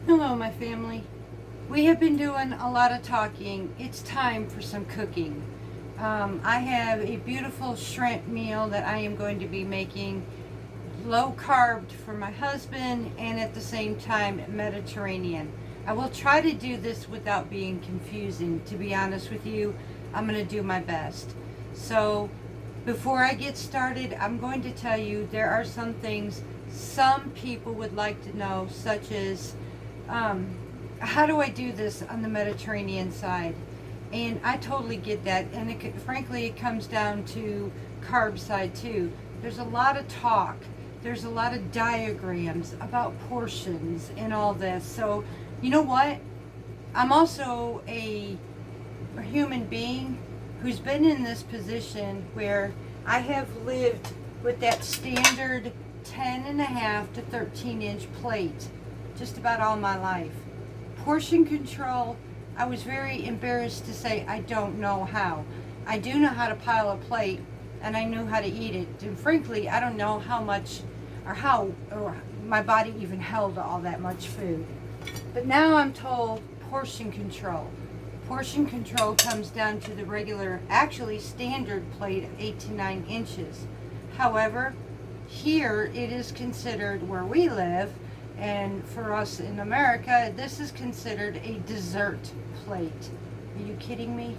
Hello, my family. We have been doing a lot of talking. It's time for some cooking. I have a beautiful shrimp meal that I am going to be making, low carb for my husband, and at the same time Mediterranean. I will try to do this without being confusing. To be honest with you, I'm going to do my best. So before I get started, I'm going to tell you there are some things some people would like to know, such as how do I do this on the Mediterranean side? And I totally get that, and frankly it comes down to carb side too. There's a lot of talk, there's a lot of diagrams about portions and all this. So you know what, I'm also a human being who's been in this position where I have lived with that standard 10.5 to 13-inch plate just about all my life. Portion control, I was very embarrassed to say I don't know how. I do know how to pile a plate, and I knew how to eat it. And frankly, I don't know how much or my body even held all that much food. But now I'm told portion control. Portion control comes down to the regular, actually standard plate of 8 to 9 inches. However, here it is considered, where we live, and for us in America, this is considered a dessert plate. Are you kidding me?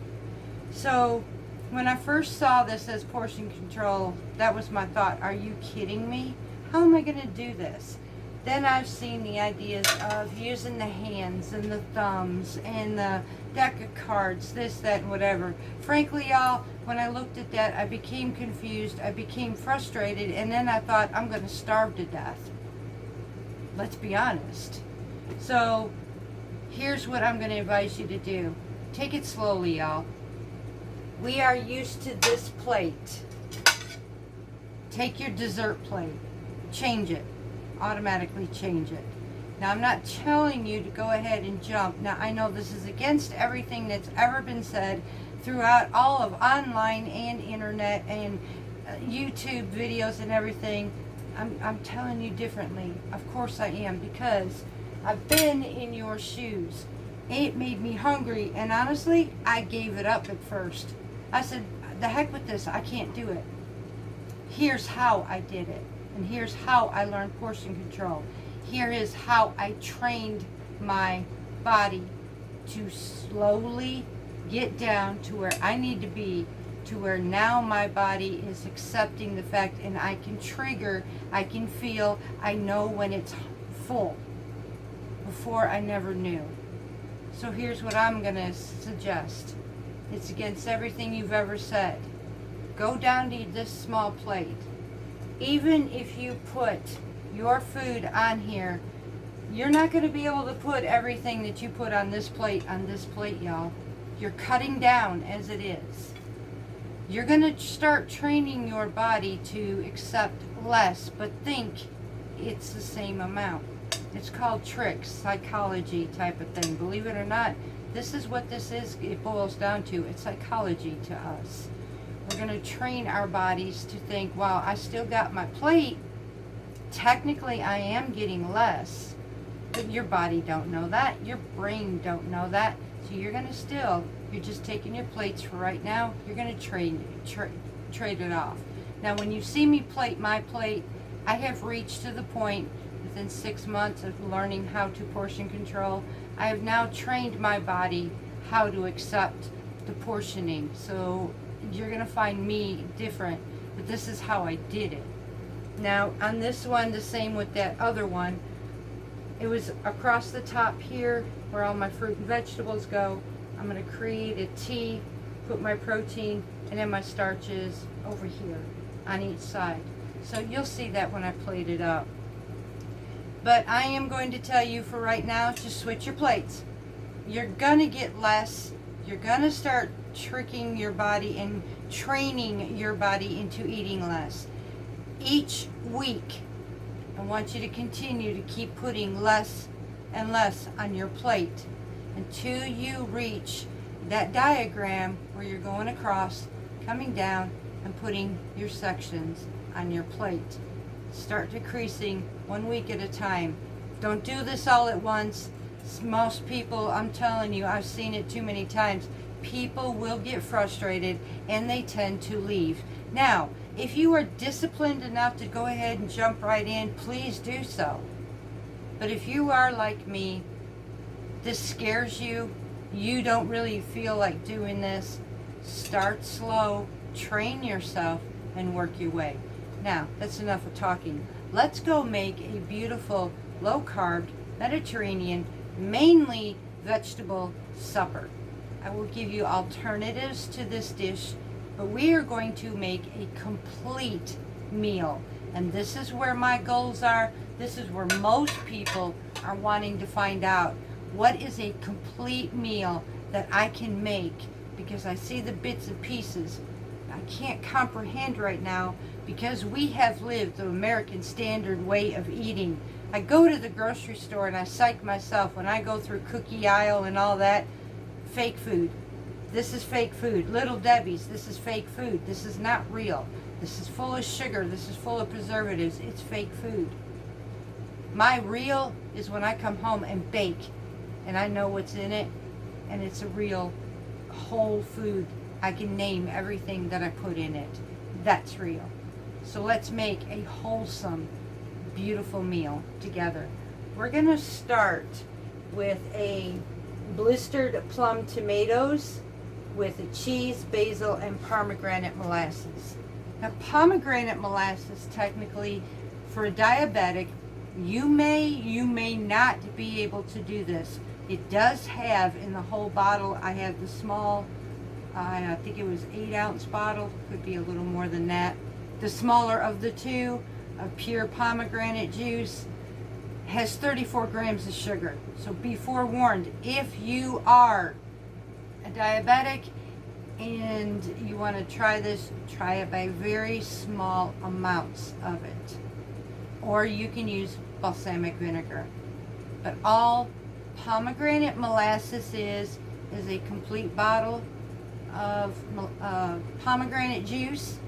So when I first saw this as portion control, that was my thought. Are you kidding me? How am I going to do this? Then I've seen the ideas of using the hands and the thumbs and the deck of cards, this, that, and whatever. Frankly, y'all, when I looked at that, I became confused, I became frustrated, and then I thought, I'm going to starve to death. Let's be honest. So here's what I'm going to advise you to do. Take it slowly, y'all. We are used to this plate. Take your dessert plate, change it, automatically change it. Now, I'm not telling you to go ahead and jump. Now, I know this is against everything that's ever been said throughout all of online and internet and YouTube videos and everything. I'm telling you differently. Of course I am, because I've been in your shoes. It made me hungry, and honestly, I gave it up at first. I said, the heck with this, I can't do it. Here's how I did it, and here's how I learned portion control. Here is how I trained my body to slowly get down to where I need to be, to where now my body is accepting the fact, and I can trigger, I can feel, I know when it's full. Before, I never knew. So here's what I'm going to suggest. It's against everything you've ever said. Go down to this small plate. Even if you put your food on here, you're not going to be able to put everything that you put on this plate, y'all. You're cutting down as it is. You're going to start training your body to accept less, but think it's the same amount. It's called tricks, psychology type of thing. Believe it or not, this is what this is. It boils down to. It's psychology to us. We're going to train our bodies to think, wow, I still got my plate. Technically, I am getting less. But your body don't know that. Your brain don't know that. So you're going to you're just taking your plates for right now. You're going to trade it off. Now, when you see me plate my plate, I have reached to the point within 6 months of learning how to portion control. I have now trained my body how to accept the portioning. So you're going to find me different, but this is how I did it. Now, on this one, the same with that other one. It was across the top here where all my fruit and vegetables go. I'm going to create a T, put my protein, and then my starches over here on each side. So you'll see that when I plate it up. But I am going to tell you for right now, just switch your plates. You're going to get less. You're going to start tricking your body and training your body into eating less. Each week, I want you to continue to keep putting less and less on your plate until you reach that diagram where you're going across, coming down, and putting your sections on your plate. Start decreasing 1 week at a time. Don't do this all at once. Most people, I'm telling you, I've seen it too many times. People will get frustrated and they tend to leave. Now, if you are disciplined enough to go ahead and jump right in, please do so. But if you are like me, this scares you, you don't really feel like doing this, start slow, train yourself, and work your way. Now, that's enough of talking. Let's go make a beautiful, low-carb, Mediterranean, mainly vegetable supper. I will give you alternatives to this dish, but we are going to make a complete meal. And this is where my goals are. This is where most people are wanting to find out. What is a complete meal that I can make? Because I see the bits and pieces. I can't comprehend right now because we have lived the American standard way of eating. I go to the grocery store and I psych myself when I go through cookie aisle and all that. Fake food. This is fake food. Little Debbie's, this is fake food. This is not real. This is full of sugar. This is full of preservatives. It's fake food. My real is when I come home and bake and I know what's in it and it's a real whole food. I can name everything that I put in it. That's real. So let's make a wholesome, beautiful meal together. We're going to start with a blistered plum tomatoes with a cheese, basil, and pomegranate molasses. Now, pomegranate molasses, technically, for a diabetic, you may not be able to do this. It does have in the whole bottle, I have the small, I think it was 8-ounce bottle, could be a little more than that. The smaller of the two, of pure pomegranate juice, has 34 grams of sugar. So be forewarned, if you are a diabetic and you want to try this, try it by very small amounts of it. Or you can use balsamic vinegar. But all pomegranate molasses is a complete bottle of pomegranate juice.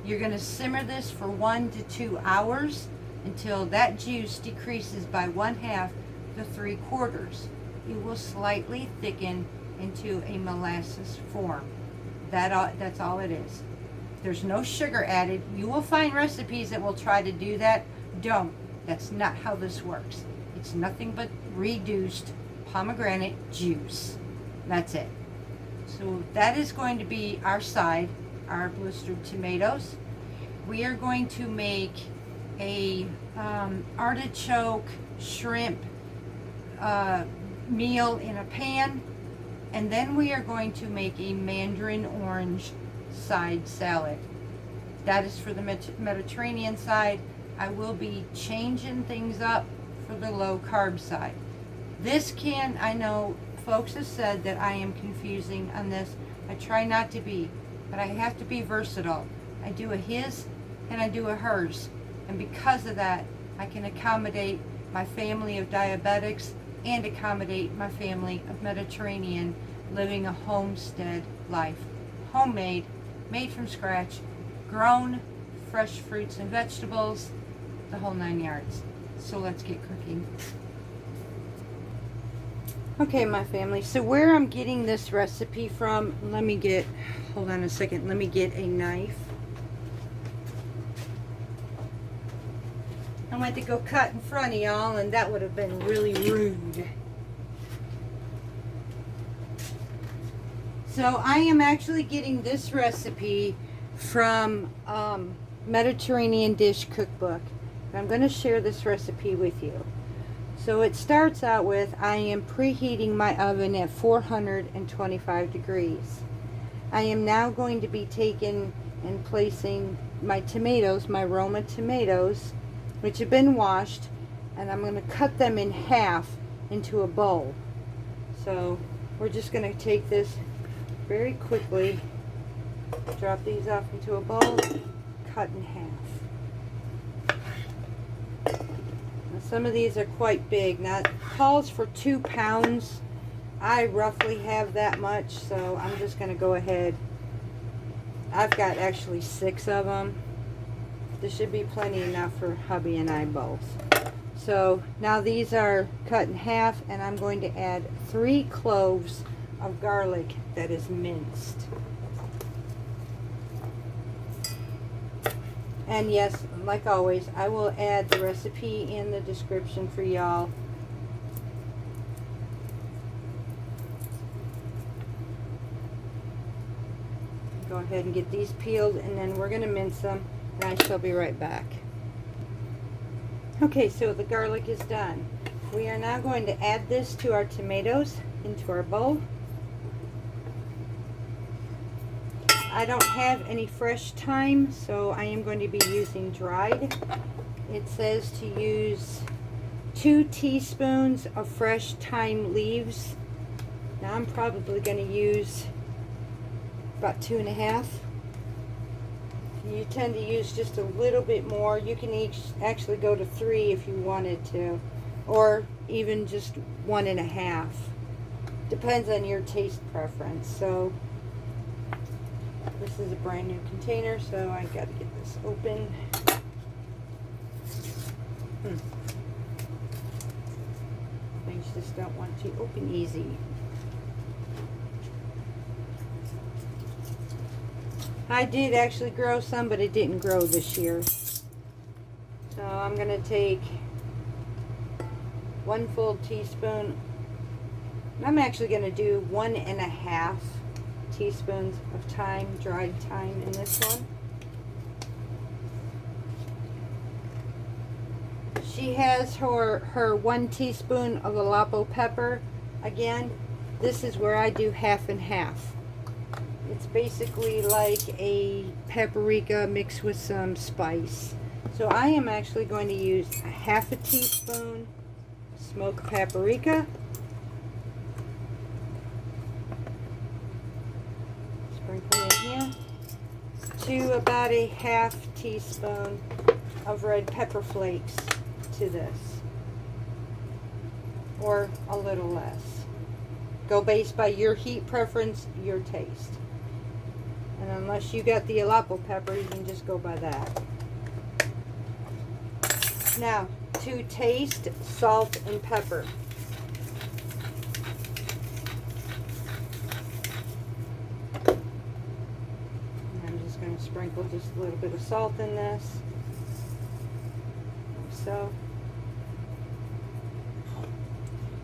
You're going to simmer this for 1 to 2 hours until that juice decreases by 1/2 to 3/4. It will slightly thicken into a molasses form. That's all it is. There's no sugar added. You will find recipes that will try to do that. Don't. That's not how this works. It's nothing but reduced pomegranate juice. That's it. So that is going to be our side, our blistered tomatoes. We are going to make a artichoke shrimp meal in a pan, and then we are going to make a mandarin orange side salad. That is for the Mediterranean side. I will be changing things up for the low carb side. This can, I know folks have said that I am confusing on this. I try not to be, but I have to be versatile. I do a his and I do a hers. And because of that, I can accommodate my family of diabetics and accommodate my family of Mediterranean living a homestead life. Homemade, made from scratch, grown, fresh fruits and vegetables, the whole 9 yards. So let's get cooking. Okay, my family, so where I'm getting this recipe from, hold on a second, let me get a knife. I went to go cut in front of y'all, and that would have been really rude. So I am actually getting this recipe from Mediterranean Dish Cookbook. And I'm going to share this recipe with you. So it starts out with, I am preheating my oven at 425 degrees. I am now going to be taking and placing my tomatoes, my Roma tomatoes, which have been washed, and I'm going to cut them in half into a bowl. So we're just going to take this very quickly, drop these off into a bowl, cut in half. Now some of these are quite big. Now it calls for 2 pounds. I roughly have that much, so I'm just going to go ahead. I've got actually 6 of them. This should be plenty enough for hubby and I both. So now these are cut in half, and I'm going to add 3 cloves of garlic that is minced. And yes, like always, I will add the recipe in the description for y'all. Go ahead and get these peeled, and then we're going to mince them, and I shall be right back. Okay, so the garlic is done. We are now going to add this to our tomatoes into our bowl. I don't have any fresh thyme, so I am going to be using dried. It says to use 2 teaspoons of fresh thyme leaves. Now I'm probably going to use about 2.5. You tend to use just a little bit more. You can actually go to 3 if you wanted to, or even just 1.5. Depends on your taste preference. So this is a brand new container, so I got to get this open. Things just don't want to open easy. I did actually grow some, but it didn't grow this year. So I'm going to take 1 full teaspoon. I'm actually going to do 1.5 teaspoons of thyme, dried thyme in this one. She has her 1 teaspoon of Aleppo pepper. Again, this is where I do half and half. It's basically like a paprika mixed with some spice. So I am actually going to use 1/2 teaspoon smoked paprika. Sprinkle in here. To about 1/2 teaspoon of red pepper flakes to this. Or a little less. Go based by your heat preference, your taste. And unless you got the Aleppo pepper, you can just go by that. Now, to taste, salt and pepper. And I'm just going to sprinkle just a little bit of salt in this. Like so.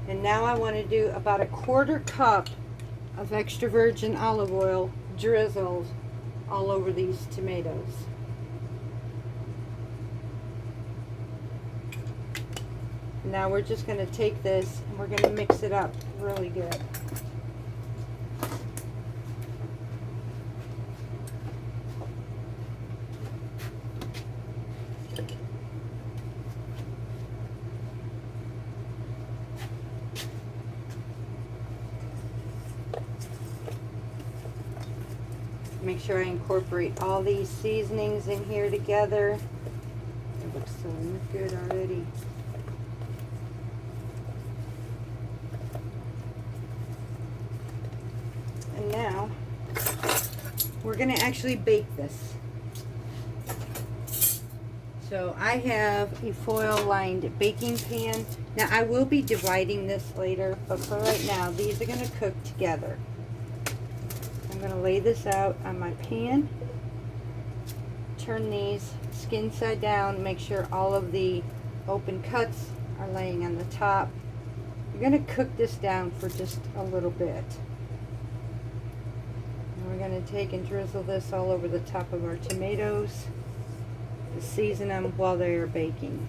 And now I want to do about 1/4 cup of extra virgin olive oil drizzled all over these tomatoes. Now we're just going to take this and we're going to mix it up really good. Make sure I incorporate all these seasonings in here together. It looks so good already. And now we're going to actually bake this. So I have a foil lined baking pan. Now I will be dividing this later, but for right now these are going to cook together. I'm going to lay this out on my pan, turn these skin side down, make sure all of the open cuts are laying on the top. You're going to cook this down for just a little bit. And we're going to take and drizzle this all over the top of our tomatoes to season them while they are baking.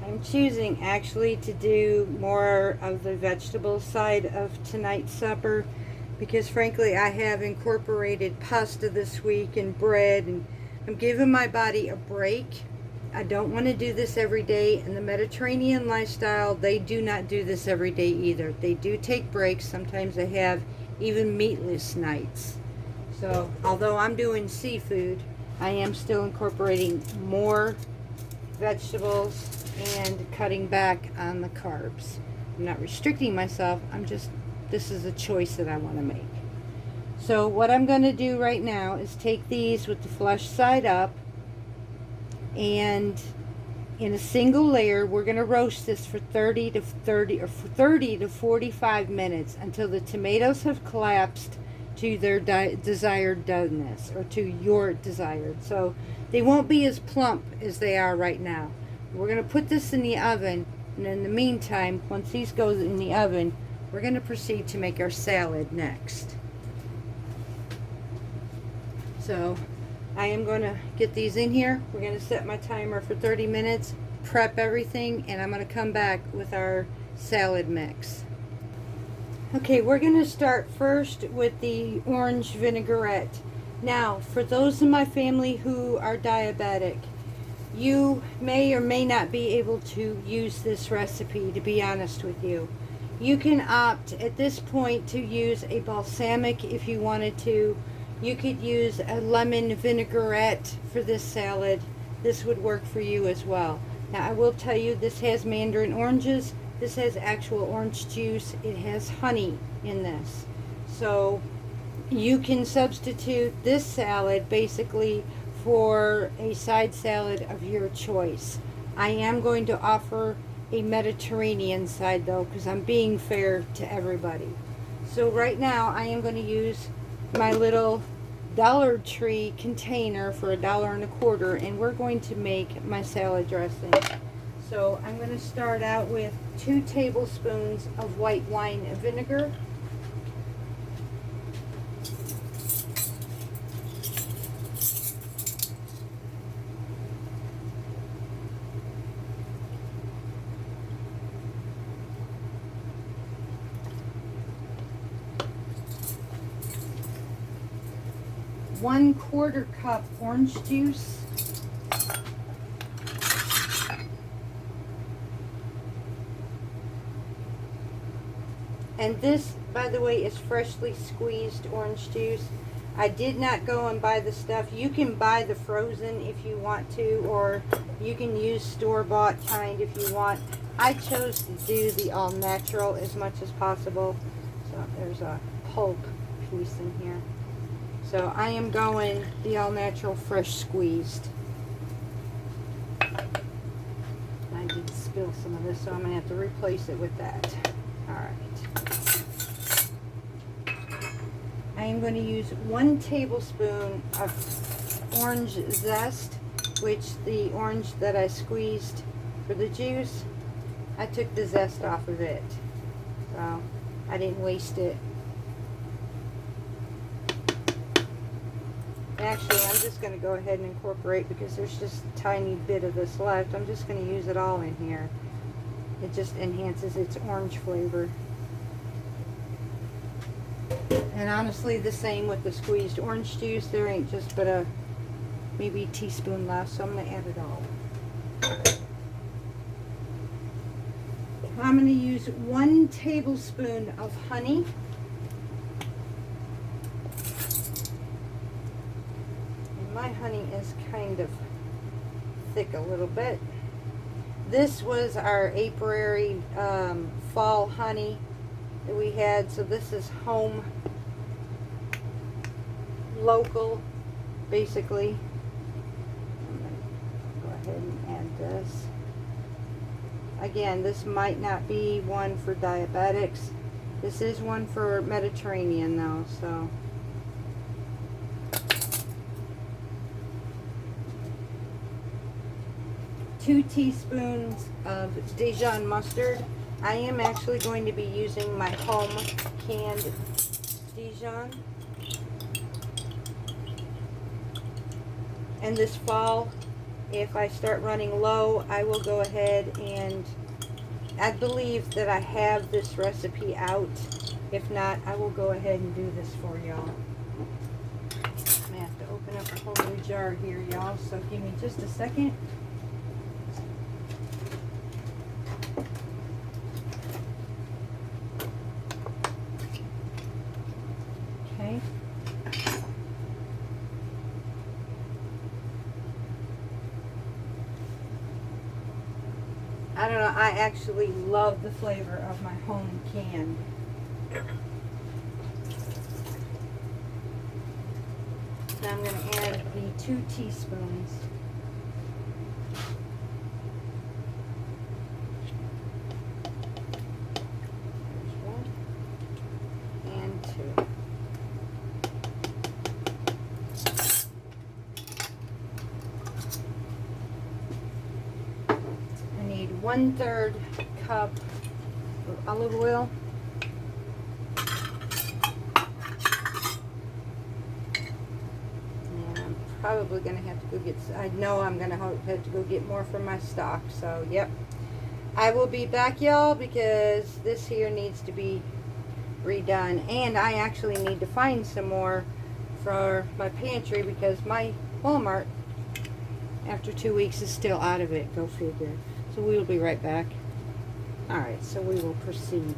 I'm choosing actually to do more of the vegetable side of tonight's supper because frankly I have incorporated pasta this week and bread, and I'm giving my body a break. I don't want to do this every day, and the Mediterranean lifestyle, they do not do this every day either. They do take breaks. Sometimes they have even meatless nights. So although I'm doing seafood, I am still incorporating more vegetables and cutting back on the carbs. I'm not restricting myself, this is a choice that I want to make. So what I'm going to do right now is take these with the flesh side up, and in a single layer we're going to roast this for 30 to 45 minutes until the tomatoes have collapsed to their desired doneness, or to your desired. So they won't be as plump as they are right now. We're going to put this in the oven, and in the meantime, once these go in the oven, we're going to proceed to make our salad next. So I am going to get these in here. We're going to set my timer for 30 minutes, prep everything, and I'm going to come back with our salad mix. Okay, we're going to start first with the orange vinaigrette. Now, for those in my family who are diabetic, you may or may not be able to use this recipe, to be honest with you. You can opt at this point to use a balsamic if you wanted to. You could use a lemon vinaigrette for this salad. This would work for you as well. Now, I will tell you, this has mandarin oranges. This has actual orange juice. It has honey in this. So you can substitute this salad basically for a side salad of your choice. I am going to offer a Mediterranean side though, because I'm being fair to everybody. So right now I am going to use my little Dollar Tree container for $1.25, and we're going to make my salad dressing. So I'm going to start out with 2 tablespoons of white wine vinegar. One-quarter cup orange juice. And this, by the way, is freshly squeezed orange juice. I did not go and buy the stuff. You can buy the frozen if you want to, or you can use store-bought kind if you want. I chose to do the all-natural as much as possible. So there's a pulp piece in here. So I am going the all-natural fresh squeezed. I did spill some of this, so I'm going to have to replace it with that. Alright. I am going to use 1 tablespoon of orange zest, which the orange that I squeezed for the juice, I took the zest off of it. So I didn't waste it. Actually, I'm just going to go ahead and incorporate, because there's just a tiny bit of this left. I'm just going to use it all in here. It just enhances its orange flavor. And honestly, the same with the squeezed orange juice. There ain't just but a maybe a teaspoon left, so I'm going to add it all. I'm going to use 1 tablespoon of honey. My honey is kind of thick a little bit. This was our apiary fall honey that we had, so this is home, local, basically. I'm going to go ahead and add this. Again, this might not be one for diabetics. This is one for Mediterranean though, so. Two teaspoons of Dijon mustard. I am actually going to be using my home canned Dijon. And this fall, if I start running low, I will go ahead and, I believe that I have this recipe out. If not, I will go ahead and do this for y'all. I'm going to have to open up a whole new jar here, y'all, so give me just a second. Okay. I don't know, I actually love the flavor of my home canned. Now I'm going to add the 2 teaspoons. There's 1 and 2. I need 1/3 cup of olive oil. Probably going to have to go get, I know I'm going to have to go get more from my stock. So, yep. I will be back, y'all, because this here needs to be redone. And I actually need to find some more for my pantry because my Walmart, after 2 weeks, is still out of it. Go figure. So, we will be right back. Alright, so we will proceed.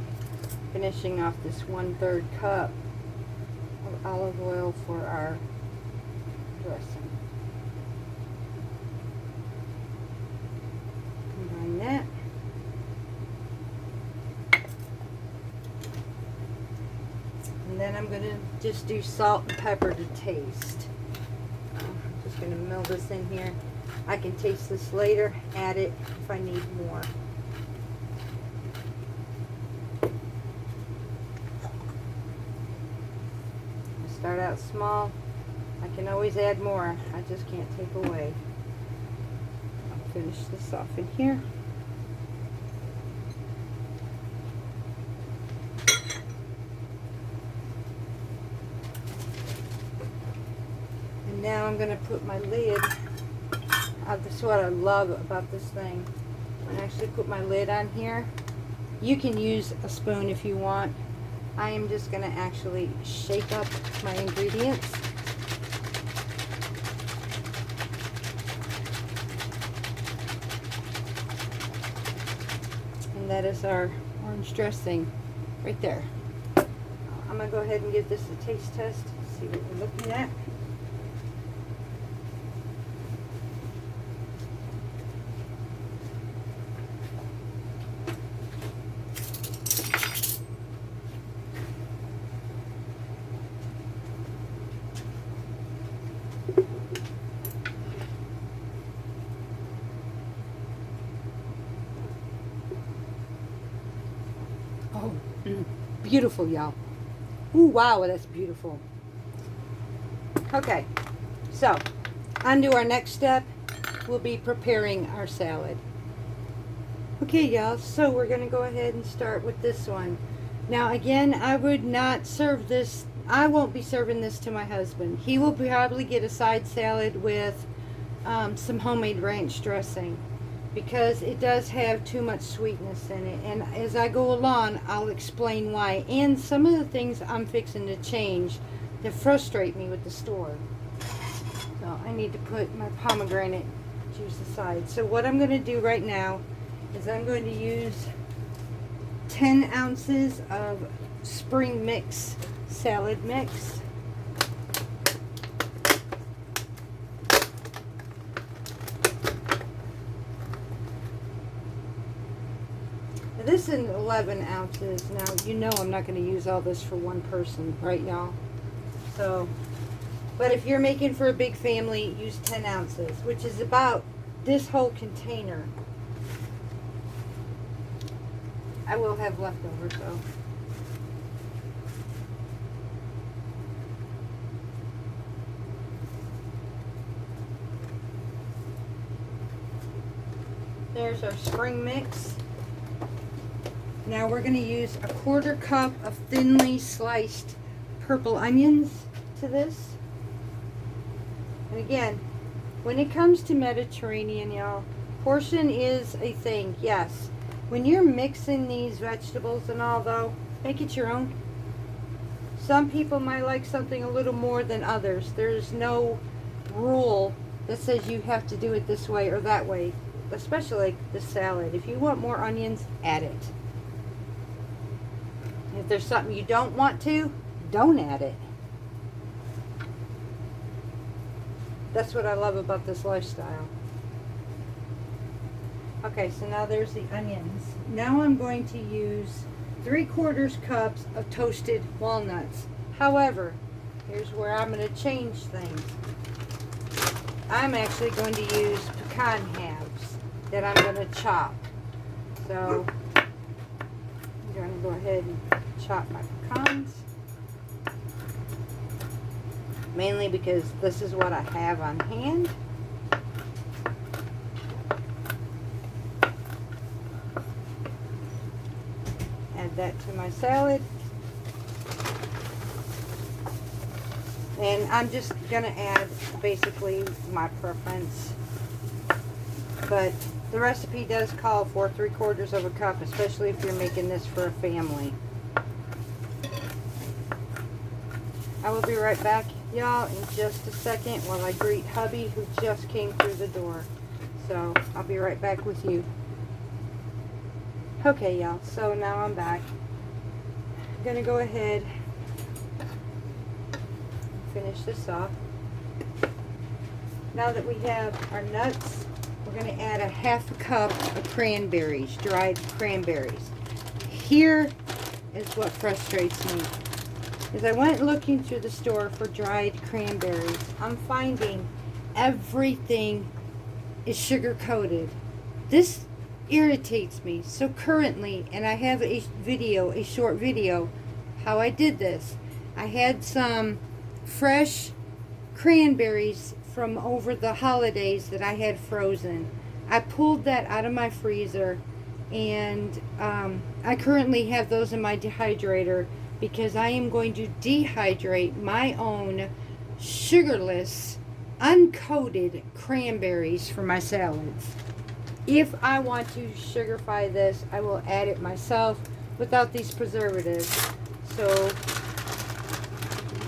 Finishing off this 1/3 cup of olive oil for our dressing. Combine that. And then I'm going to just do salt and pepper to taste. I'm just going to melt this in here. I can taste this later, add it if I need more. I start out small. I can always add more. I just can't take away. I'll finish this off in here. And now I'm going to put my lid. This is what I love about this thing. I actually put my lid on here. You can use a spoon if you want. I am just going to actually shake up my ingredients. That is our orange dressing right there. I'm going to go ahead and give this a taste test. See what we're looking at. Oh, beautiful, y'all. Ooh, wow, that's beautiful. Okay, so on to our next step. We'll be preparing our salad. Okay, y'all, so we're going to go ahead and start with this one. Now, again, I would not serve this. I won't be serving this to my husband. He will probably get a side salad with some homemade ranch dressing, because it does have too much sweetness in it. And as I go along, I'll explain why. And some of the things I'm fixing to change that frustrate me with the store. So I need to put my pomegranate juice aside. So what I'm going to do right now is I'm going to use 10 ounces of spring mix salad mix. This is 11 ounces. Now, you know I'm not going to use all this for one person, right, y'all? So, but if you're making for a big family, use 10 ounces, which is about this whole container. I will have leftovers, though. There's our spring mix. Now we're going to use a 1/4 cup of thinly sliced purple onions to this. And again, when it comes to Mediterranean, y'all, portion is a thing, yes. When you're mixing these vegetables and all, though, make it your own. Some people might like something a little more than others. There's no rule that says you have to do it this way or that way, especially like the salad. If you want more onions, add it. If there's something you don't want to, don't add it. That's what I love about this lifestyle. Okay, so now there's the onions. Now I'm going to use 3/4 cups of toasted walnuts. However, here's where I'm going to change things. I'm actually going to use pecan halves that I'm going to chop. So I'm going to go ahead and chop my pecans. Mainly because this is what I have on hand. Add that to my salad. And I'm just going to add basically my preference. But the recipe does call for 3/4 of a cup, especially if you're making this for a family. I will be right back, y'all, in just a second while I greet hubby who just came through the door. So I'll be right back with you. Okay, y'all, so now I'm back. I'm going to go ahead finish this off. Now that we have our nuts, we're going to add a 1/2 cup of cranberries, dried cranberries. Here is what frustrates me. As I went looking through the store for dried cranberries, I'm finding everything is sugar coated. This irritates me. So currently, and I have a video, a short video, how I did this. I had some fresh cranberries from over the holidays that I had frozen. I pulled that out of my freezer, and I currently have those in my dehydrator because I am going to dehydrate my own sugarless, uncoated cranberries for my salads. If I want to sugarify this, I will add it myself without these preservatives. So,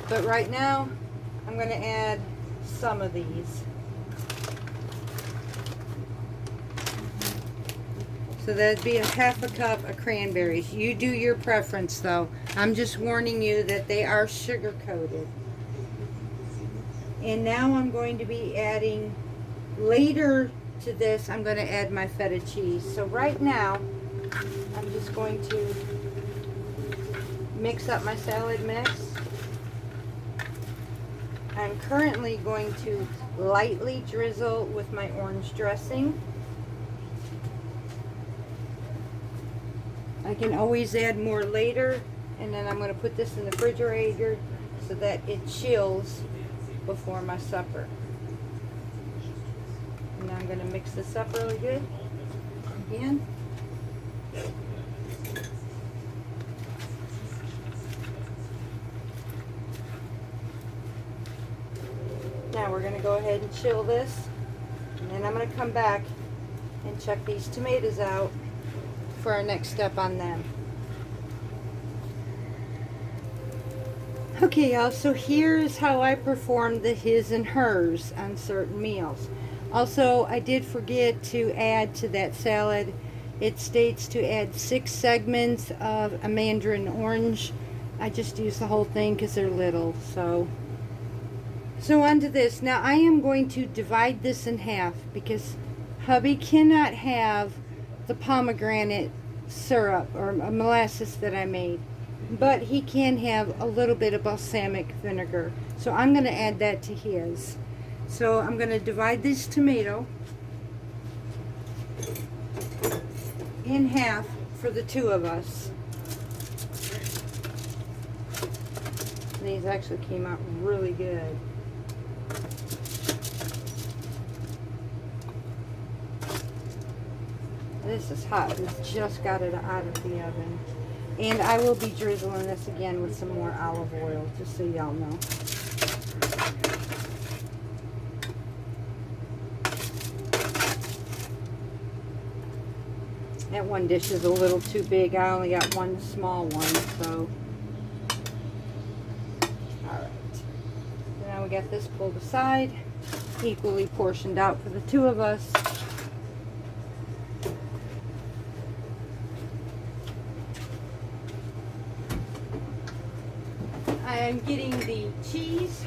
but right now, I'm going to add some of these. So that'd be a 1/2 cup of cranberries. You do your preference though. I'm just warning you that they are sugar coated. And now I'm going to be adding, later to this, I'm going to add my feta cheese. So right now, I'm just going to mix up my salad mix. I'm currently going to lightly drizzle with my orange dressing. I can always add more later, and then I'm going to put this in the refrigerator so that it chills before my supper. And now I'm going to mix this up really good again. Now we're going to go ahead and chill this, and then I'm going to come back and check these tomatoes out for our next step on them. Okay, y'all, so here's how I perform the his and hers on certain meals. Also, I did forget to add to that salad, it states to add 6 segments of a mandarin orange. I just use the whole thing because they're little. So on to this. Now I am going to divide this in half because hubby cannot have the pomegranate syrup or molasses that I made, but he can have a little bit of balsamic vinegar. So I'm going to add that to his. So I'm going to divide this tomato in half for the 2 of us. These actually came out really good. This is hot. We just got it out of the oven. And I will be drizzling this again with some more olive oil, just so y'all know. That one dish is a little too big. I only got one small one, so. Alright. Now we got this pulled aside, equally portioned out for the 2 of us. I'm getting the cheese.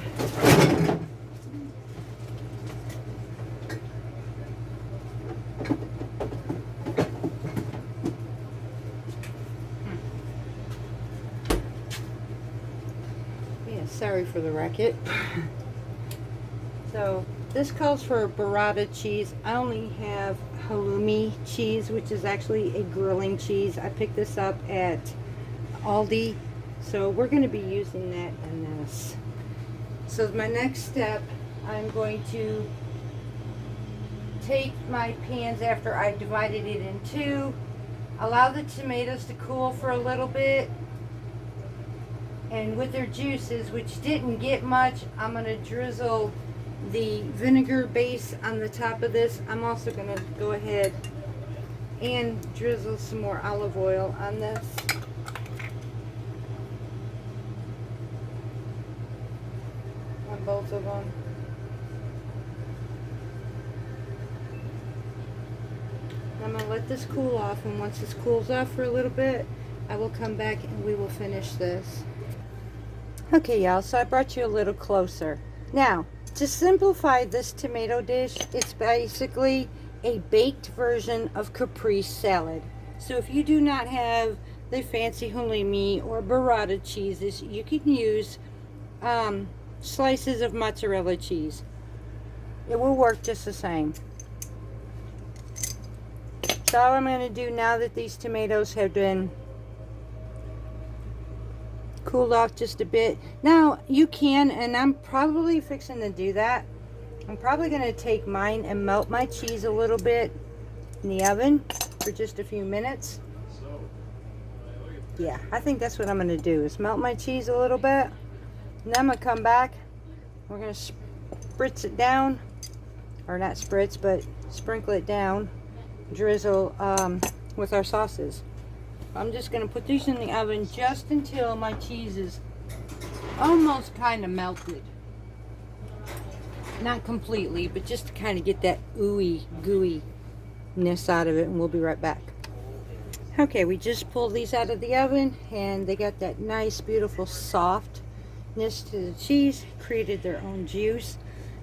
Yeah, sorry Sorry for the racket. So this calls for burrata cheese. I only have Hollumi cheese, which is actually a grilling cheese. I picked this up at Aldi. So we're going to be using that in this. So my next step, I'm going to take my pans after I divided it in two, allow the tomatoes to cool for a little bit, and with their juices, which didn't get much, I'm going to drizzle the vinegar base on the top of this. I'm also going to go ahead and drizzle some more olive oil on this. On both of them. I'm going to let this cool off, and once this cools off for a little bit, I will come back and we will finish this. Okay, y'all, so I brought you a little closer. Now, to simplify this tomato dish, it's basically a baked version of caprese salad. So if you do not have the fancy halloumi or burrata cheeses, you can use slices of mozzarella cheese. It will work just the same. So all I'm going to do now that these tomatoes have been cooled off just a bit. Now you can, and I'm probably fixing to do that. I'm probably going to take mine and melt my cheese a little bit in the oven for just a few minutes. Yeah, I think that's what I'm going to do, is melt my cheese a little bit. And then I'm going to come back. We're going to spritz it down, or not spritz, but sprinkle it down, drizzle with our sauces. I'm just going to put these in the oven just until my cheese is almost kind of melted. Not completely, but just to kind of get that ooey gooey-ness out of it, and we'll be right back. Okay, we just pulled these out of the oven, and they got that nice, beautiful softness to the cheese, created their own juice.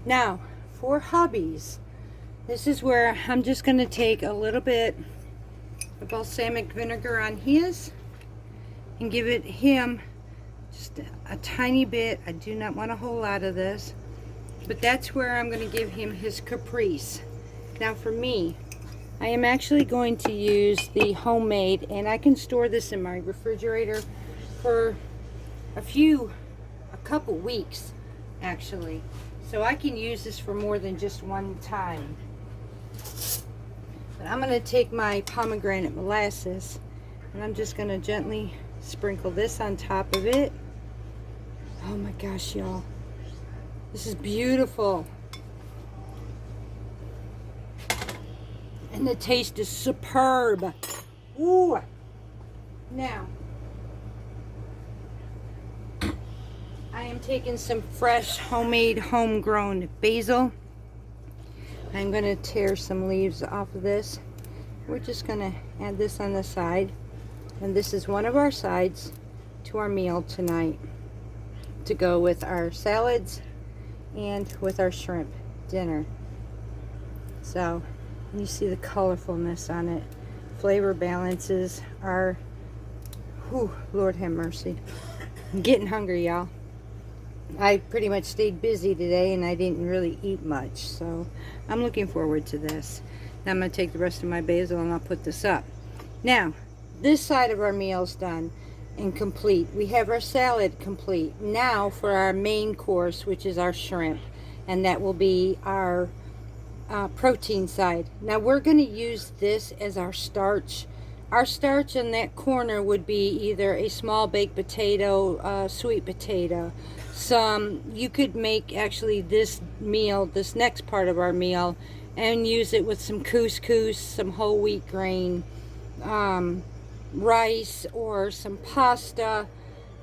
Now, for hubbies, this is where I'm just going to take a little bit of balsamic vinegar on his and give him just a tiny bit. I do not want a whole lot of this, but that's where I'm going to give him his caprese. Now for me, I am actually going to use the homemade, and I can store this in my refrigerator for a couple weeks actually, so I can use this for more than just one time. But I'm going to take my pomegranate molasses, and I'm just going to gently sprinkle this on top of it. Oh my gosh, y'all, this is beautiful, and the taste is superb. Ooh. Now I am taking some fresh homemade homegrown basil. I'm going to tear some leaves off of this. We're just going to add this on the side, and this is one of our sides to our meal tonight, to go with our salads and with our shrimp dinner. So you see the colorfulness on it. Flavor balances are, whew, Lord have mercy. I'm getting hungry, y'all. I pretty much stayed busy today, and I didn't really eat much, so I'm looking forward to this. Now I'm going to take the rest of my basil and I'll put this up. Now, this side of our meal's done and complete. We have our salad complete. Now for our main course, which is our shrimp, and that will be our protein side. Now we're going to use this as our starch. Our starch in that corner would be either a small baked potato, sweet potato. You could make actually this meal, this next part of our meal, and use it with some couscous, some whole wheat grain, rice, or some pasta.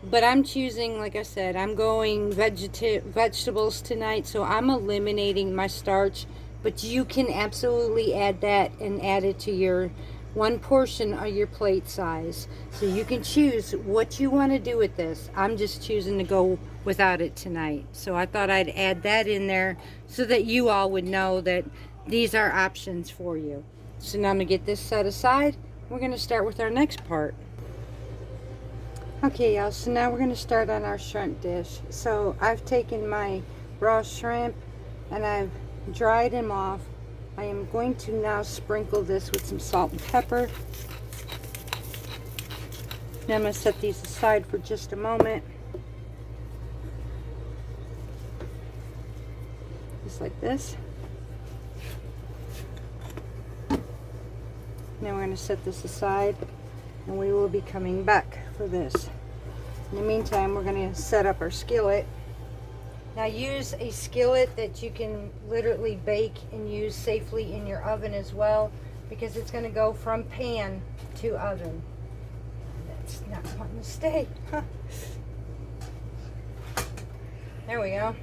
But I'm choosing, like I said, I'm going vegetables tonight, so I'm eliminating my starch. But you can absolutely add that and add it to your one portion of your plate size. So you can choose what you want to do with this. I'm just choosing to go without it tonight. So I thought I'd add that in there so that you all would know that these are options for you. So now I'm going to get this set aside. We're going to start with our next part. Okay, y'all, so now we're going to start on our shrimp dish. So I've taken my raw shrimp and I've dried them off. I am going to now sprinkle this with some salt and pepper. Now I'm going to set these aside for just a moment. Just like this. Now we're going to set this aside and we will be coming back for this. In the meantime, we're going to set up our skillet. Now use a skillet that you can literally bake and use safely in your oven as well, because it's going to go from pan to oven. That's not wanting to stay. There we go.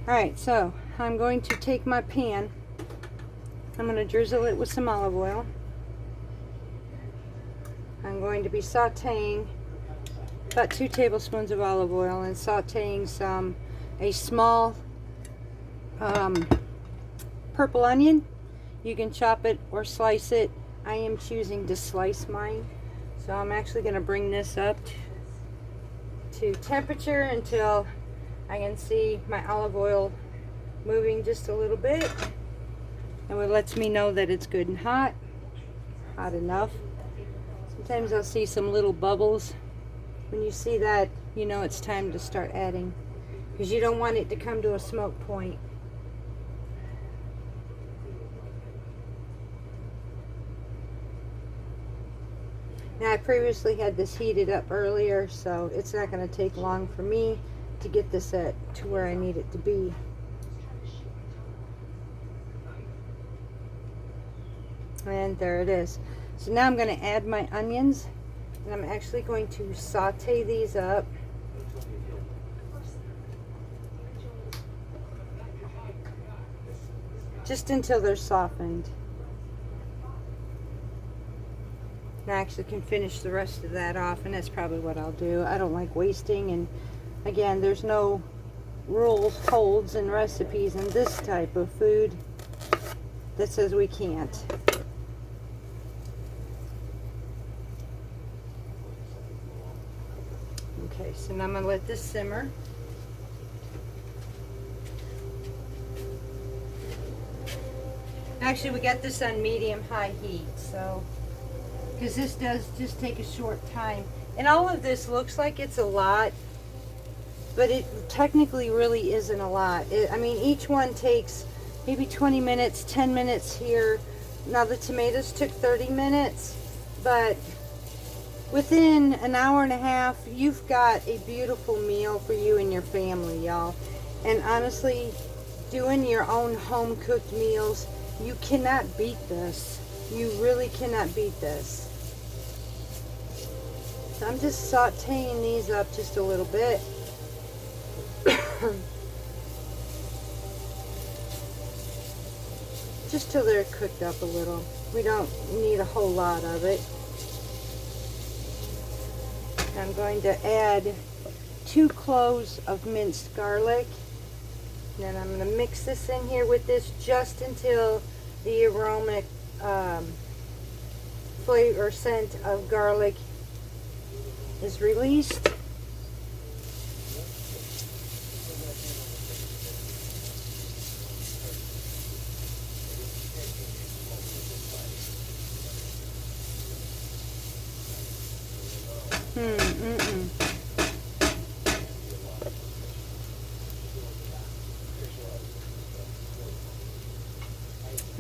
Alright, so I'm going to take my pan. I'm going to drizzle it with some olive oil. I'm going to be sauteing about 2 tablespoons of olive oil and sauteing a small purple onion. You can chop it or slice it. I am choosing to slice mine. So I'm actually going to bring this up to temperature until I can see my olive oil moving just a little bit. And it lets me know that it's good and hot enough. Sometimes I'll see some little bubbles. When you see that, you know it's time to start adding, because you don't want it to come to a smoke point. Now I previously had this heated up earlier, so it's not going to take long for me to get this to where I need it to be. And there it is. So now I'm going to add my onions, and I'm actually going to saute these up. Just until they're softened. And I actually can finish the rest of that off, and that's probably what I'll do. I don't like wasting, and again, there's no rules, holds, and recipes in this type of food that says we can't. Okay, so now I'm going to let this simmer. Actually, we got this on medium-high heat, so, because this does just take a short time. And all of this looks like it's a lot, but it technically really isn't a lot. I mean, each one takes maybe 20 minutes, 10 minutes here. Now, the tomatoes took 30 minutes, but within an hour and a half, you've got a beautiful meal for you and your family, y'all. And honestly, doing your own home-cooked meals, you cannot beat this. You really cannot beat this. So I'm just sauteing these up just a little bit. Just till they're cooked up a little. We don't need a whole lot of it. I'm going to add 2 cloves of minced garlic. And then I'm going to mix this in here with this just until the aromatic flavor scent of garlic is released.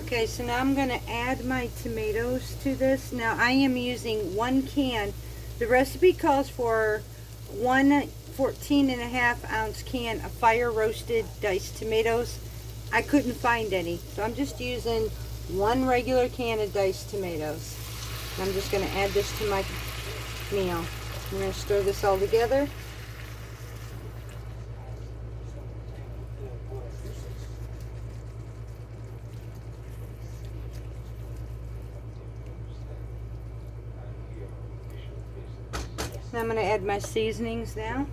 Okay, so now I'm going to add my tomatoes to this. Now I am using 1 can. The recipe calls for 1 14.5-ounce can of fire roasted diced tomatoes. I couldn't find any, so I'm just using 1 regular can of diced tomatoes. I'm just going to add this to my meal. I'm going to stir this all together. Now I'm going to add my seasonings now.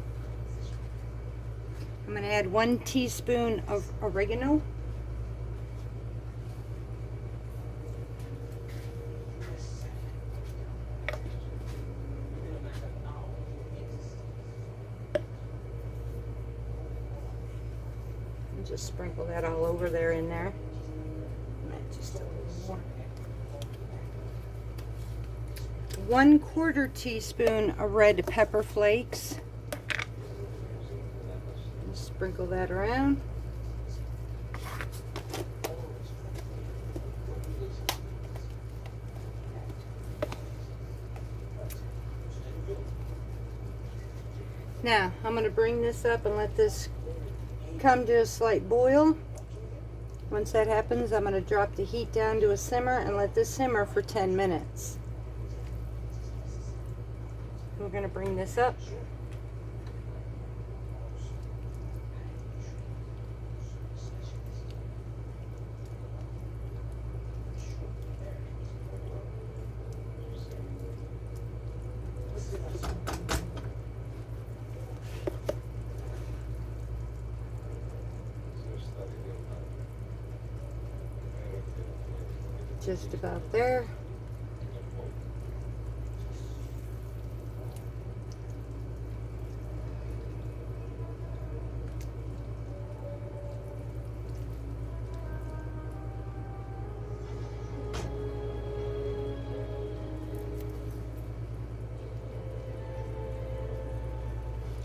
I'm going to add 1 teaspoon of oregano. sprinkle that all over there in there. Just a little more. 1/4 teaspoon of red pepper flakes. Just sprinkle that around. Now, I'm going to bring this up and let this come to a slight boil. Once that happens, I'm going to drop the heat down to a simmer and let this simmer for 10 minutes. We're going to bring this up. Just about there.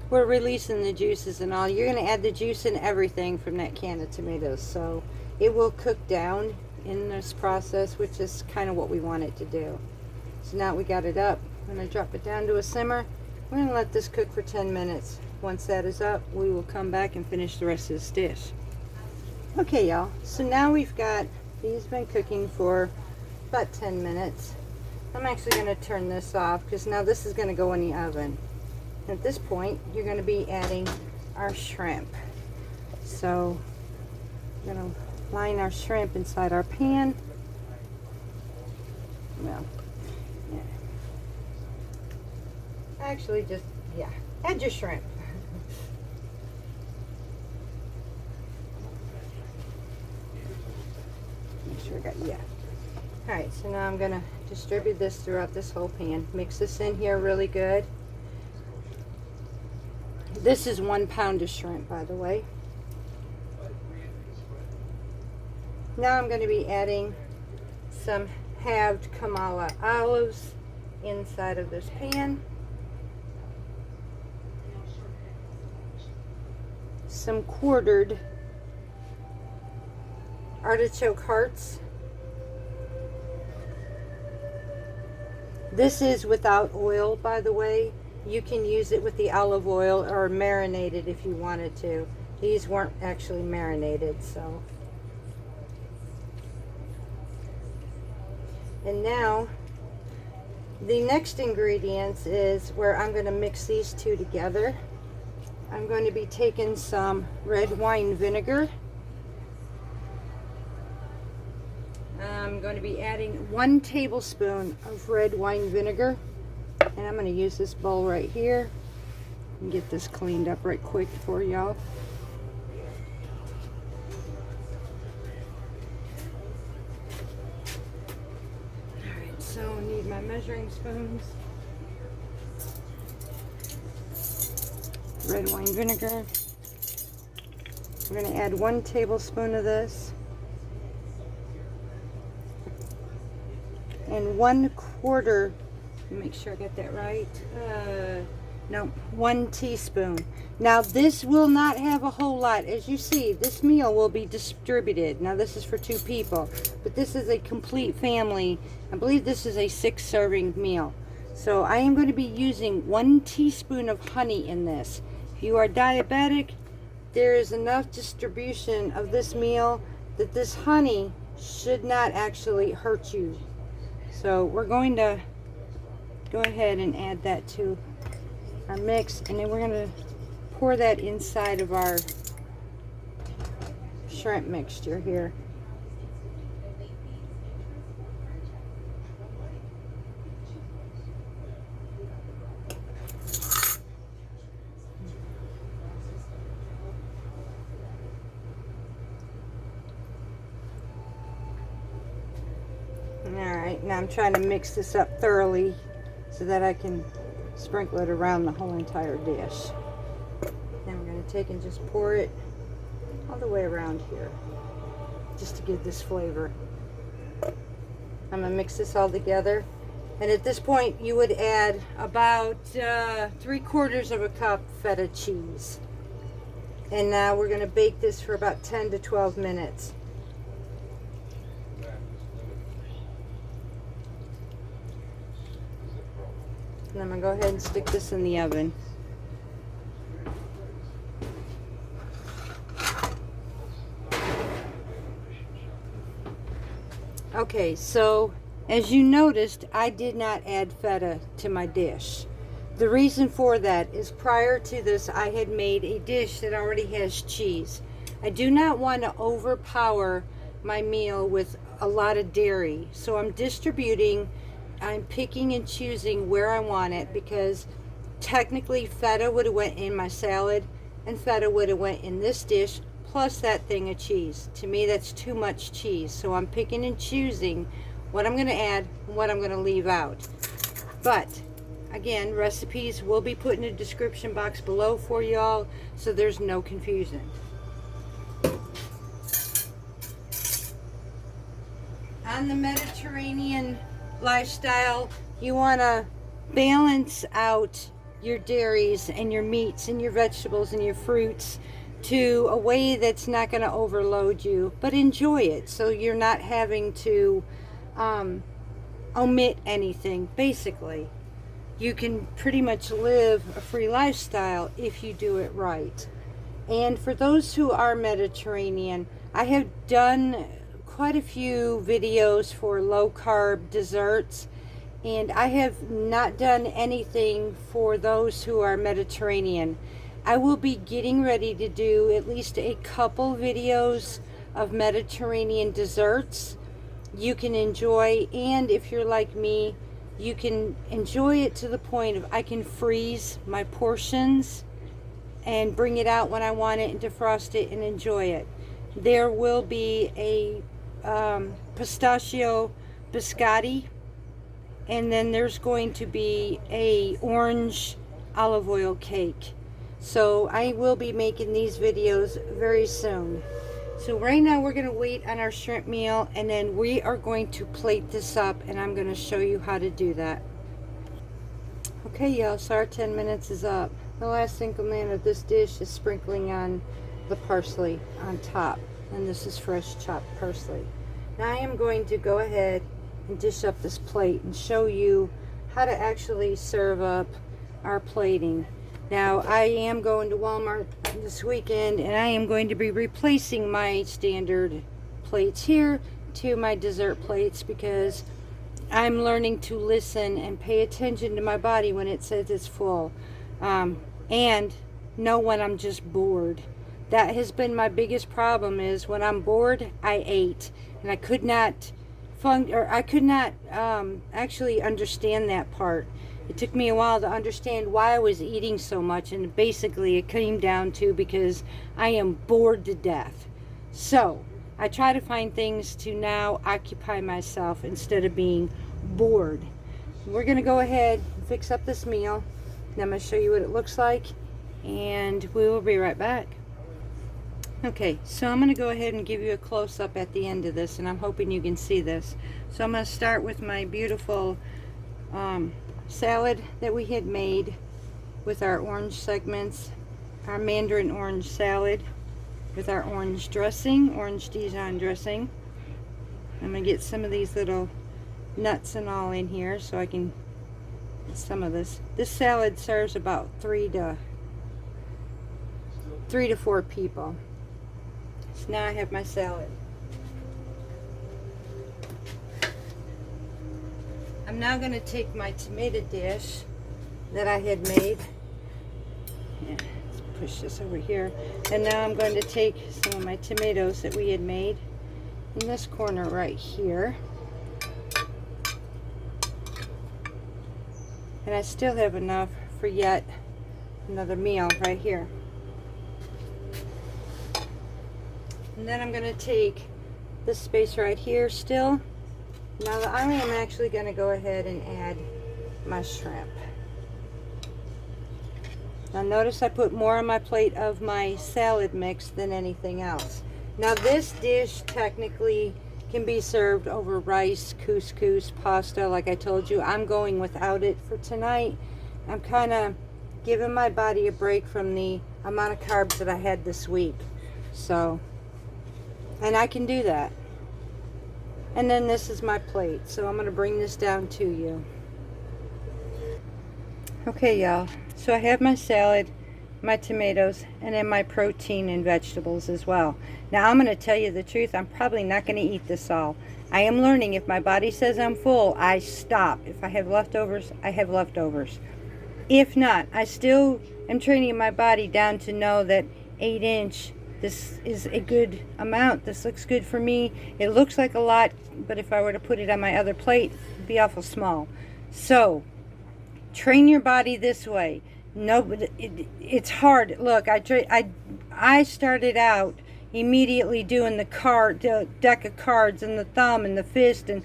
We're releasing the juices and all. You're going to add the juice and everything from that can of tomatoes, so it will cook down in this process, which is kind of what we want it to do. So now we got it up. I'm going to drop it down to a simmer. We're going to let this cook for 10 minutes. Once that is up, we will come back and finish the rest of this dish. Okay, y'all. So now we've got these been cooking for about 10 minutes. I'm actually going to turn this off because now this is going to go in the oven. At this point, you're going to be adding our shrimp. So we're going to line our shrimp inside our pan. Well, yeah. Actually, just, yeah, add your shrimp. Make sure I got, yeah. Alright, so now I'm going to distribute this throughout this whole pan. Mix this in here really good. This is 1 pound of shrimp, by the way. Now I'm going to be adding some halved Kamala olives inside of this pan. Some quartered artichoke hearts. This is without oil, by the way. You can use it with the olive oil or marinate it if you wanted to. These weren't actually marinated, so. And now, the next ingredients is where I'm going to mix these two together. I'm going to be taking some red wine vinegar. I'm going to be adding 1 tablespoon of red wine vinegar. And I'm going to use this bowl right here and get this cleaned up right quick for y'all. Alright, so I need my measuring spoons. Red wine vinegar. We're going to add 1 tablespoon of this. And 1/4, make sure I get that right. No, 1 teaspoon. Now this will not have a whole lot. As you see, this meal will be distributed. Now this is for 2 people, but this is a complete family. I believe this is a 6-serving meal. So I am going to be using 1 teaspoon of honey in this. If you are diabetic, there is enough distribution of this meal that this honey should not actually hurt you. So we're going to go ahead and add that to our mix, and then we're going to pour that inside of our shrimp mixture here. Alright, now I'm trying to mix this up thoroughly so that I can sprinkle it around the whole entire dish. Then we're going to take and just pour it all the way around here, just to give this flavor. I'm gonna mix this all together, and at this point you would add about 3/4 of a cup feta cheese. And now we're gonna bake this for about 10 to 12 minutes. And I'm gonna go ahead and stick this in the oven. Okay, so as you noticed, I did not add feta to my dish. The reason for that is prior to this, I had made a dish that already has cheese. I do not want to overpower my meal with a lot of dairy, so I'm picking and choosing where I want it, because technically feta would have went in my salad and feta would have went in this dish plus that thing of cheese. To me, that's too much cheese, so I'm picking and choosing what I'm going to add and what I'm going to leave out. But again, recipes will be put in the description box below for y'all, so there's no confusion. On the Mediterranean lifestyle, you want to balance out your dairies and your meats and your vegetables and your fruits to a way that's not going to overload you, but enjoy it, so you're not having to omit anything. Basically, you can pretty much live a free lifestyle if you do it right. And for those who are Mediterranean, I have done quite a few videos for low carb desserts, and I have not done anything for those who are Mediterranean. I will be getting ready to do at least a couple videos of Mediterranean desserts you can enjoy, and if you're like me, you can enjoy it to the point of I can freeze my portions and bring it out when I want it and defrost it and enjoy it. There will be a pistachio biscotti, and then there's going to be a orange olive oil cake. So I will be making these videos very soon. So right now we're going to wait on our shrimp meal, and then we are going to plate this up, and I'm going to show you how to do that. Okay, y'all, so our 10 minutes is up. The last thing of this dish is sprinkling on the parsley on top, and this is fresh chopped parsley. Now I am going to go ahead and dish up this plate and show you how to actually serve up our plating. Now I am going to Walmart this weekend, and I am going to be replacing my standard plates here to my dessert plates, because I'm learning to listen and pay attention to my body when it says it's full, and know when I'm just bored. That has been my biggest problem, is when I'm bored I ate, and I could not actually understand that part. It took me a while to understand why I was eating so much, and basically it came down to because I am bored to death. So I try to find things to now occupy myself instead of being bored. We're going to go ahead and fix up this meal, and I'm going to show you what it looks like, and we will be right back. Okay, so I'm going to go ahead and give you a close-up at the end of this, and I'm hoping you can see this. So I'm going to start with my beautiful salad that we had made with our orange segments, our mandarin orange salad with our orange dressing, orange Dijon dressing. I'm going to get some of these little nuts and all in here so I can get some of this. This salad serves about 3 to 4 people. So now I have my salad. I'm now going to take my tomato dish that I had made. Yeah, let's push this over here. And now I'm going to take some of my tomatoes that we had made in this corner right here. And I still have enough for yet another meal right here. And then I'm going to take this space right here still. Now I am actually going to go ahead and add my shrimp. Now notice I put more on my plate of my salad mix than anything else. Now this dish technically can be served over rice, couscous, pasta. Like I told you, I'm going without it for tonight. I'm kind of giving my body a break from the amount of carbs that I had this week. So, and I can do that. And then this is my plate. So I'm going to bring this down to you. Okay, y'all. So I have my salad, my tomatoes, and then my protein and vegetables as well. Now I'm going to tell you the truth. I'm probably not going to eat this all. I am learning, if my body says I'm full, I stop. If I have leftovers, I have leftovers. If not, I still am training my body down to know that 8-inch, this is a good amount. This looks good for me. It looks like a lot, but if I were to put it on my other plate, it'd be awful small. So train your body this way. No, it's hard. Look, I started out immediately doing the deck of cards and the thumb and the fist, and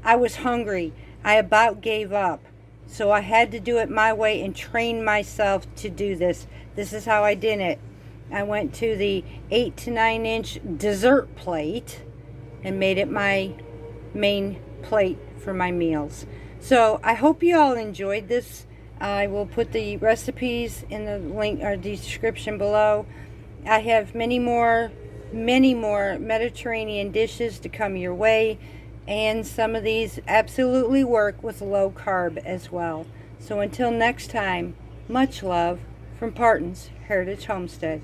I was hungry. I about gave up. So I had to do it my way and train myself to do this. This is how I did it. I went to the 8 to 9 inch dessert plate and made it my main plate for my meals. So I hope you all enjoyed this. I will put the recipes in the link or description below. I have many more Mediterranean dishes to come your way, and some of these absolutely work with low carb as well. So until next time, much love from Parton's Heritage Homestead.